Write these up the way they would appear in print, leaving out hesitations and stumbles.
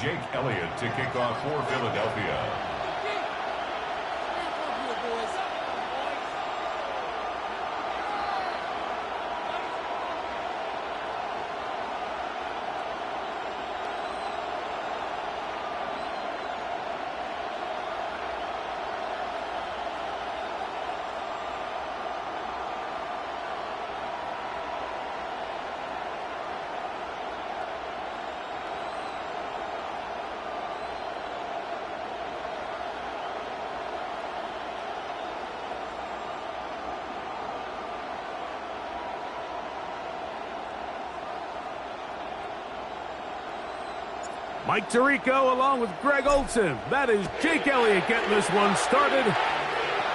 Jake Elliott to kick off for Philadelphia. Mike Tirico along with Greg Olson. That is Jake Elliott getting this one started.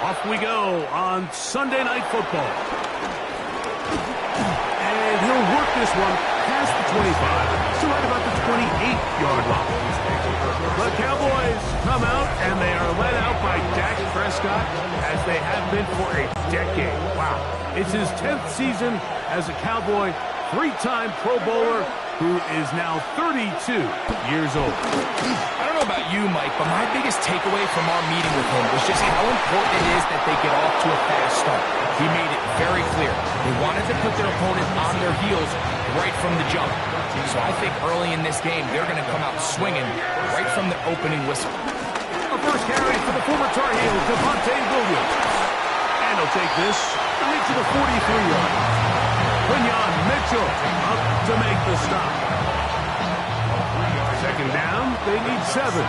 Off we go on Sunday Night Football. And he'll work this one past the 25 to right about the 28-yard line. The Cowboys come out, and they are led out by Dak Prescott, as they have been for a decade. Wow. It's his 10th season as a Cowboy, three-time Pro Bowler, who is now 32 years old. I don't know about you, Mike, but my biggest takeaway from our meeting with him was just how important it is that they get off to a fast start. He made it very clear. They wanted to put their opponent on their heels right from the jump. So I think early in this game, they're going to come out swinging right from the opening whistle. A first carry for the former Tar Heel, Javonte Williams. And he'll take this to the 43-yard line. Quinyon Mitchell up to make the stop. Second down, they need 7.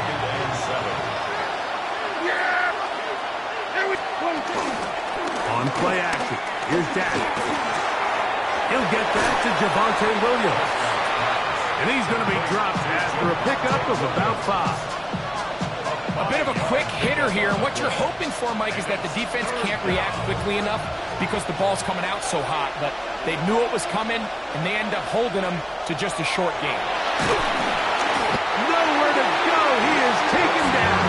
On play action, here's Dak. He'll get that to Javonte Williams. And he's going to be dropped after a pickup of about 5. A bit of a quick hitter here. What you're hoping for, Mike, is that the defense can't react quickly enough because the ball's coming out so hot. But they knew it was coming, and they end up holding them to just a short game. Nowhere to go. He is taken down.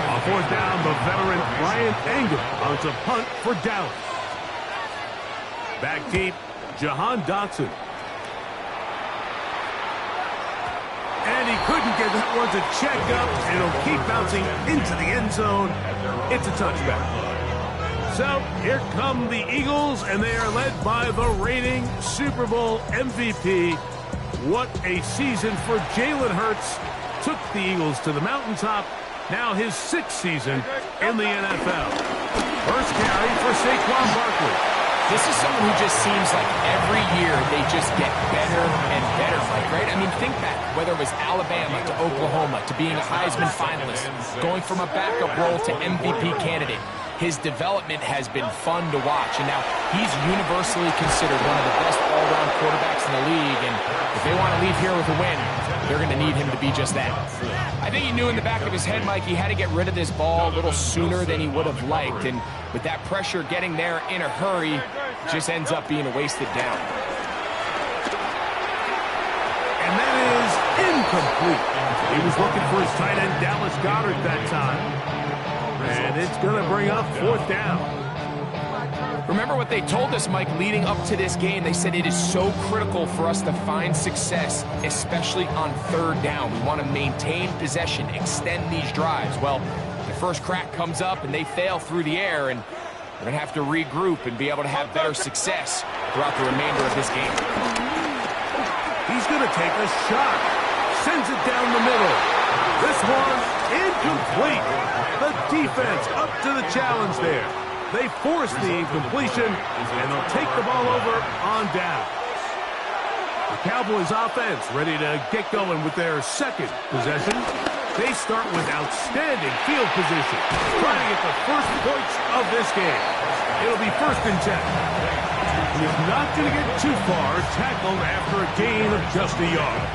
On fourth down, the veteran Brian Anger mounts a punt for Dallas. Back deep, Jahan Dotson. And he couldn't get that one to check up, and it'll keep bouncing into the end zone. It's a touchback. So here come the Eagles, and they are led by the reigning Super Bowl MVP. What a season for Jalen Hurts. Took the Eagles to the mountaintop. Now his 6th season in the NFL. First carry for Saquon Barkley. This is someone who just seems like every year they just get better and better, right? I mean, think back, whether it was Alabama to Oklahoma to being a Heisman finalist, going from a backup role to MVP candidate. His development has been fun to watch, and now he's universally considered one of the best all-around quarterbacks in the league, and if they want to leave here with a win, they're going to need him to be just that. I think he knew in the back of his head, Mike, he had to get rid of this ball a little sooner than he would have liked, and with that pressure getting there in a hurry, just ends up being a wasted down. And that is incomplete. He was looking for his tight end, Dallas Goedert, that time. And it's going to bring up 4th down. Remember what they told us, Mike, leading up to this game. They said it is so critical for us to find success, especially on 3rd down. We want to maintain possession, extend these drives. Well, the first crack comes up, and they fail through the air, and we're going to have to regroup and be able to have better success throughout the remainder of this game. He's going to take a shot. Sends it down the middle. This one incomplete. The defense up to the challenge there. They force the incompletion, and they'll take the ball over on down. The Cowboys offense ready to get going with their 2nd possession. They start with outstanding field position, trying to get the first points of this game. It'll be 1st and 10. He is not going to get too far, tackled after a gain of just a yard.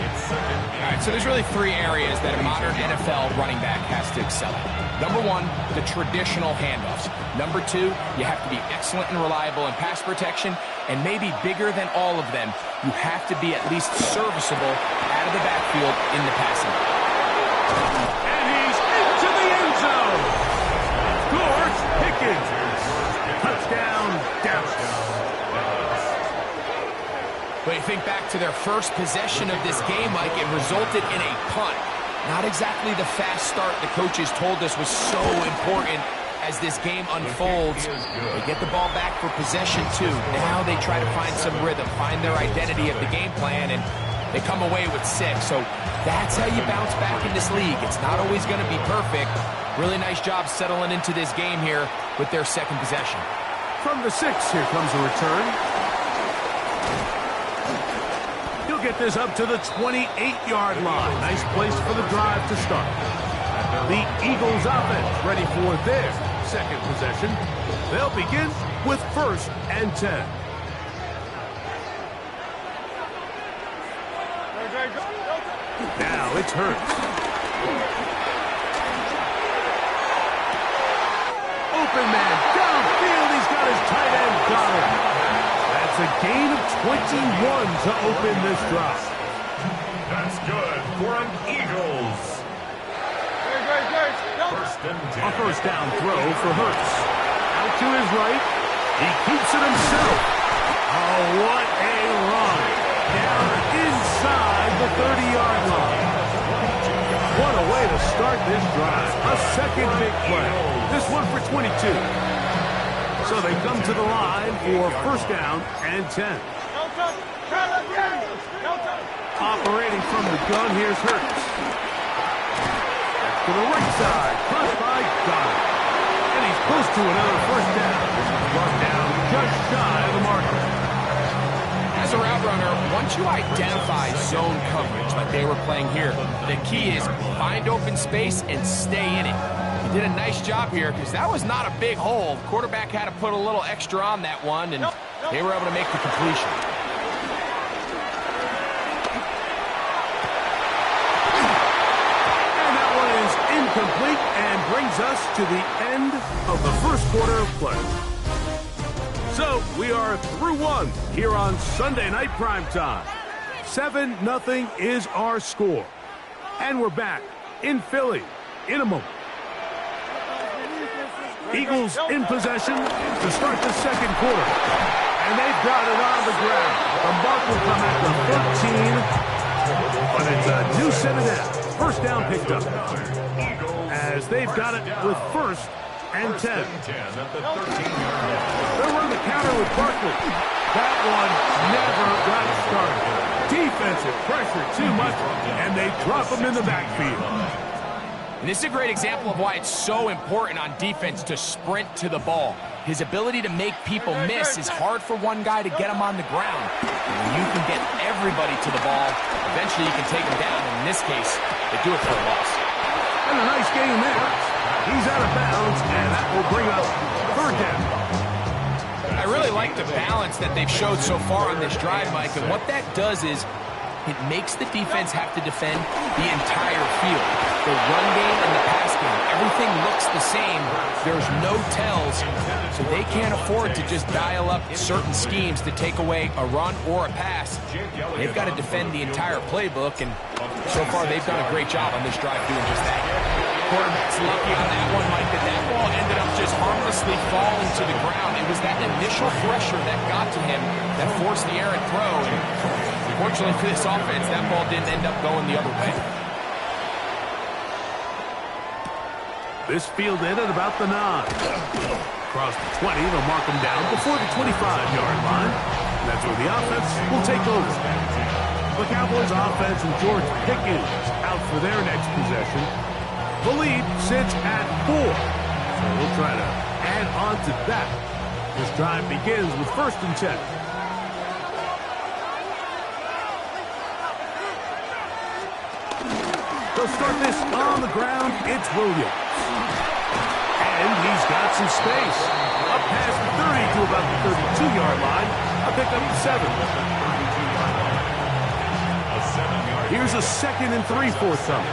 All right, so there's really 3 areas that a modern NFL running back has to excel at. Number 1, the traditional handoffs. Number 2, you have to be excellent and reliable in pass protection, and maybe bigger than all of them, you have to be at least serviceable out of the backfield in the passing game. And he's into the end zone. Gorge picks Dallas. But you think back to their first possession of this game, Mike, it resulted in a punt. Not exactly the fast start the coaches told us was so important as this game unfolds. They get the ball back for possession two. Now they try to find some rhythm, find their identity of the game plan, and they come away with 6. So that's how you bounce back in this league. It's not always going to be perfect. Really nice job settling into this game here with their second possession. From the 6, here comes a return. He'll get this up to the 28-yard line. Nice place for the drive to start. The Eagles offense ready for their second possession. They'll begin with 1st and 10. Now it's Hurts. Open man downfield. He's got his tight end got him. That's a gain of 21 to open this drive. That's good for an Eagles. A first down throw for Hurts. Out to his right. He keeps it himself. Oh, what a run. Down inside the 30-yard line. What a way to start this drive. A second big play. This one for 22. So they come to the line for 1st down and 10. Operating from the gun, here's Hurts. To the right side, crossed by Goddard. And he's close to another 1st down. Brought down just shy of the marker. As a route runner, once you identify zone coverage like they were playing here, the key is find open space and stay in it. He did a nice job here because that was not a big hole. Quarterback had to put a little extra on that one, and they were able to make the completion. Incomplete, and brings us to the end of the first quarter of play. So we are through 1 here on Sunday Night Primetime. 7-0 is our score. And we're back in Philly in a moment. Eagles in possession to start the second quarter. And they've got it on the ground. The mark will come at the 13. But it's a new set of downs. 1st down picked up. As they've got it with 1st and 10. They'll run the counter with Barkley. That one never got started. Defensive pressure too much, and they drop him in the backfield. And this is a great example of why it's so important on defense to sprint to the ball. His ability to make people miss is hard for one guy to get him on the ground. And when you can get everybody to the ball, eventually you can take him down. And in this case, they do it for a loss. And a nice game there. He's out of bounds, and that will bring up 3rd down. I really like the balance that they've showed so far on this drive, Mike. And what that does is it makes the defense have to defend the entire field. The run game and the pass game, everything looks the same. There's no tells, so they can't afford to just dial up certain schemes to take away a run or a pass. They've got to defend the entire playbook, and so far they've done a great job on this drive doing just that. Quarterback's lucky on that one, Mike, that that ball ended up just harmlessly falling to the ground. It was that initial pressure that got to him that forced the errant throw. And fortunately for this offense, that ball didn't end up going the other way. This fielded at about the 9. Across the 20, they'll mark him down before the 25-yard line. And that's where the offense will take over. The Cowboys offense and George Pickens out for their next possession. The lead sits at 4. So we'll try to add on to that. This drive begins with 1st and 10. They'll start this on the ground. It's Williams. And he's got some space. Up past the 30 to about the 32-yard line. A pickup of 7. Here's a 2nd and 3 for them.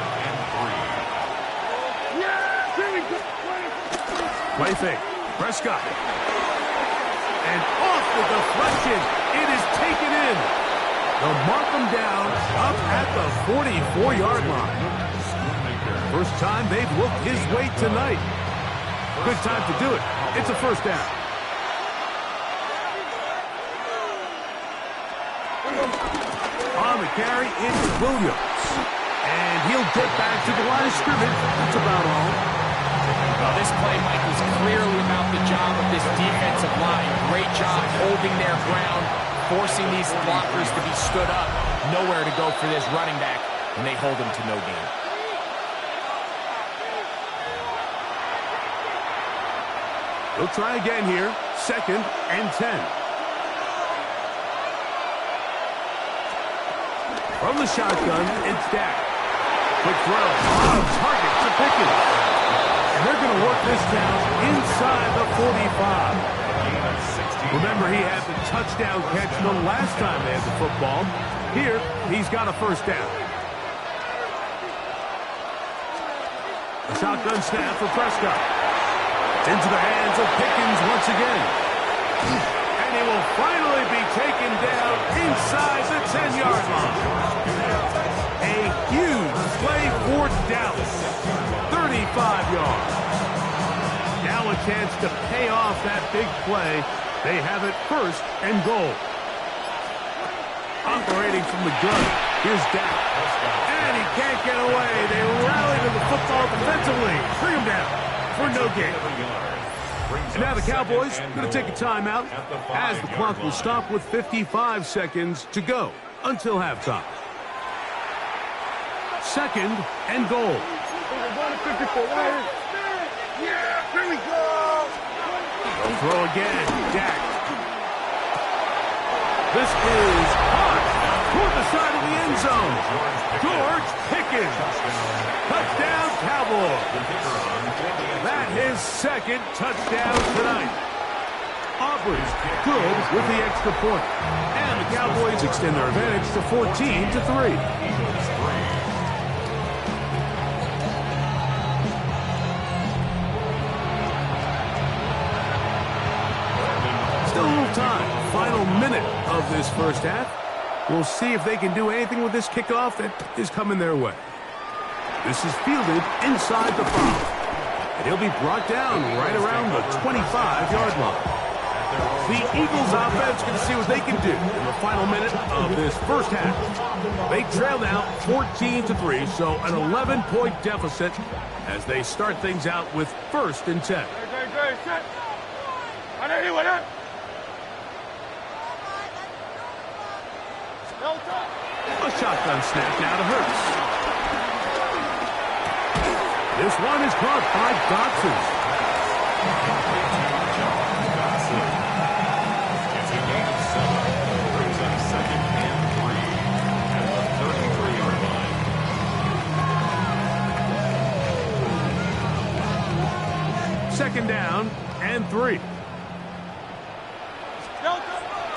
Play fake. Prescott. And off the deflection. It is taken in. They'll mark him down up at the 44-yard line. First time they've looked his way tonight. Good time to do it. It's a 1st down. On the carry, it's Williams. And he'll get back to the line of scrimmage. That's about all. Well, this play, Mike, was clearly about the job of this defensive line. Great job holding their ground, forcing these blockers to be stood up. Nowhere to go for this running back, and they hold him to no gain. He'll try again here. 2nd and 10. From the shotgun, it's Dak. Quick throw. On target to Pickens. And they're going to work this down inside the 45. Remember, he had the touchdown catch the last time they had the football. Here, he's got a first down. A shotgun snap for Prescott. Into the hands of Pickens once again. And he will finally be taken down inside the 10-yard line. A huge play for Dallas. 35 yards. Now a chance to pay off that big play. They have it 1st and goal. Operating from the gun. Here's Dak. And he can't get away. They rally to the football defensively. Bring him down for no gain. And now the Cowboys are going to take a timeout as the clock will stop with 55 seconds to go until halftime. 2nd and goal. Yeah, here we go. Throw again. Dak. This is hot toward the side of the end zone. George Pickens. Touchdown, Cowboys. That his 2nd touchdown tonight. Auburn's good with the extra point. And the Cowboys extend their advantage to 14-3. Still a little time. Final minute of this first half. We'll see if they can do anything with this kickoff that is coming their way. This is fielded inside the 5. And he'll be brought down right around the 25-yard line. The Eagles offense can see what they can do in the final minute of this first half. They trail now 14-3, so an 11-point deficit as they start things out with 1st and 10. A shotgun snap now to Hurts. This one is caught by Dotson. It's a gain of 7. Brings up 2nd and 3 at the 33-yard line. 2nd down and 3.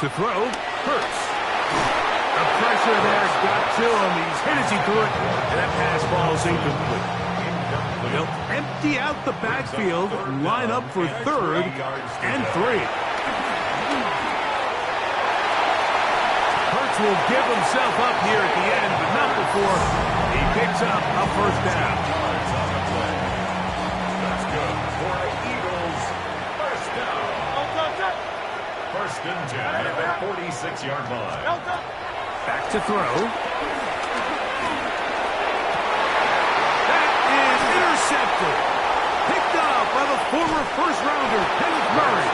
To throw, Hurts. The pressure there's got to him. He's hit as he threw it, and that pass ball is incomplete. They'll empty out the backfield and line up for 3rd and 3. Hurts will give himself up here at the end, but not before he picks up a first down. That's good for the Eagles. First down. 1st and 10 at the 46-yard line. Back to throw. Intercepted. Picked up by the former first-rounder, Kenneth Murray.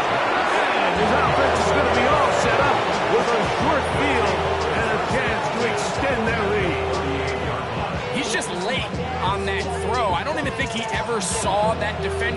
And his offense is going to be all set up with a short field and a chance to extend their lead. He's just late on that throw. I don't even think he ever saw that defender.